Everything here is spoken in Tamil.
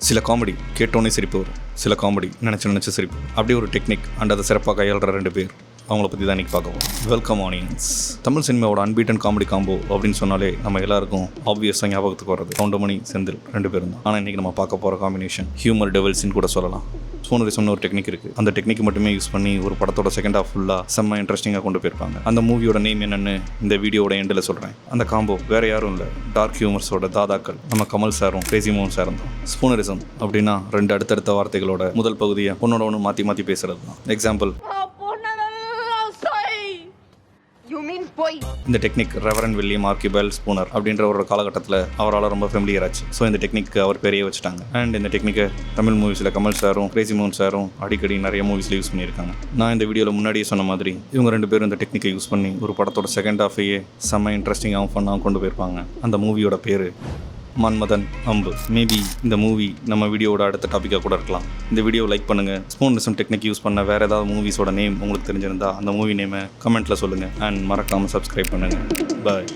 சில காமெடி கேட்டோன்னே சிரிப்பு வரும், சில காமெடி நினச்சி சிரிப்பு. அப்படியே ஒரு டெக்னிக் அண்ட் அதை சிறப்பாக கையாளுற 2 பேர், அவங்கள பற்றி தான் இன்றைக்கி பார்க்க போகிறோம். Welcome onions. தமிழ் சினிமாவோட அன்பீட்டன் காமெடி காம்போ அப்படின்னு சொன்னாலே நம்ம எல்லாருக்கும் ஆப்வியஸாக ஞாபகத்துக்கு வர்றது கவுண்டமணி, செந்தில் 2 பேரும் தான். ஆனால் இன்றைக்கி நம்ம பார்க்க போகிற காம்பினேஷன் ஹியூமர் டெவல்ஸ்ன்னு கூட சொல்லலாம். ஸ்பூனரிசம்னு ஒரு டெக்னிக் இருக்குது. அந்த டெக்னிக் மட்டுமே யூஸ் பண்ணி ஒரு படத்தோட செகண்ட் ஹாஃப் ஃபுல்லாக செம்ம இன்ட்ரெஸ்டிங்காக கொண்டு போயிருப்பாங்க. அந்த மூவியோட நேம் என்னென்னு இந்த வீடியோட எண்டில் சொல்கிறேன். அந்த காம்போ வேறு யாரும் இல்லை, டார்க் ஹியூமர்ஸோட தாதாக்கள் நம்ம கமல் சாரும் கிரேசி மோகன் சாரும் தான். ஸ்பூனரிசம் அப்படின்னா 2 அடுத்தடுத்த வார்த்தைகளோட முதல் பகுதியை ஒன்னோட ஒன்று மாற்றி பேசுறது தான். எக்ஸாம்பிள், இந்த டெக்னிக் ரெவரண்ட் வில்லியம் ஆர்கிபெல் ஸ்பூனர் அப்படின்ற ஒரு காலகட்டத்தில் அவரால் ரொம்ப ஃபெமிலியர் ஆச்சு. ஸோ இந்த டெக்னிக்கு அவர் பேரையே வச்சுட்டாங்க. அண்ட் இந்த டெக்னிக்கை தமிழ் மூவிஸில் கமல் சாரும் கிரேசி மோகன் சாரும் அடிக்கடி நிறைய மூவிஸில் யூஸ் பண்ணியிருக்காங்க. நான் இந்த வீடியோவில் முன்னாடியே சொன்ன மாதிரி இவங்க 2 பேரும் இந்த டெக்னிக்கை யூஸ் பண்ணி ஒரு படத்தோட செகண்ட் ஹாஃபையே செம்ம இன்ட்ரெஸ்டிங்காகவும் ஃபன்னாகவும் கொண்டு போயிருப்பாங்க. அந்த மூவியோட பேர் மன்மதன் அம்பு. மேபி இந்த மூவி நம்ம வீடியோட அடுத்த டாப்பிக்காக கூட இருக்கலாம். இந்த வீடியோ லைக் பண்ணுங்கள். ஸ்பூனரிசம் டெக்னிக் யூஸ் பண்ண வேறு ஏதாவது மூவிஸோட நேம் உங்களுக்கு தெரிஞ்சிருந்தா அந்த மூவி நேமை கமெண்ட்டில் சொல்லுங்கள். அண்ட் மறக்காமல் சப்ஸ்கிரைப் பண்ணுங்கள். பாய்.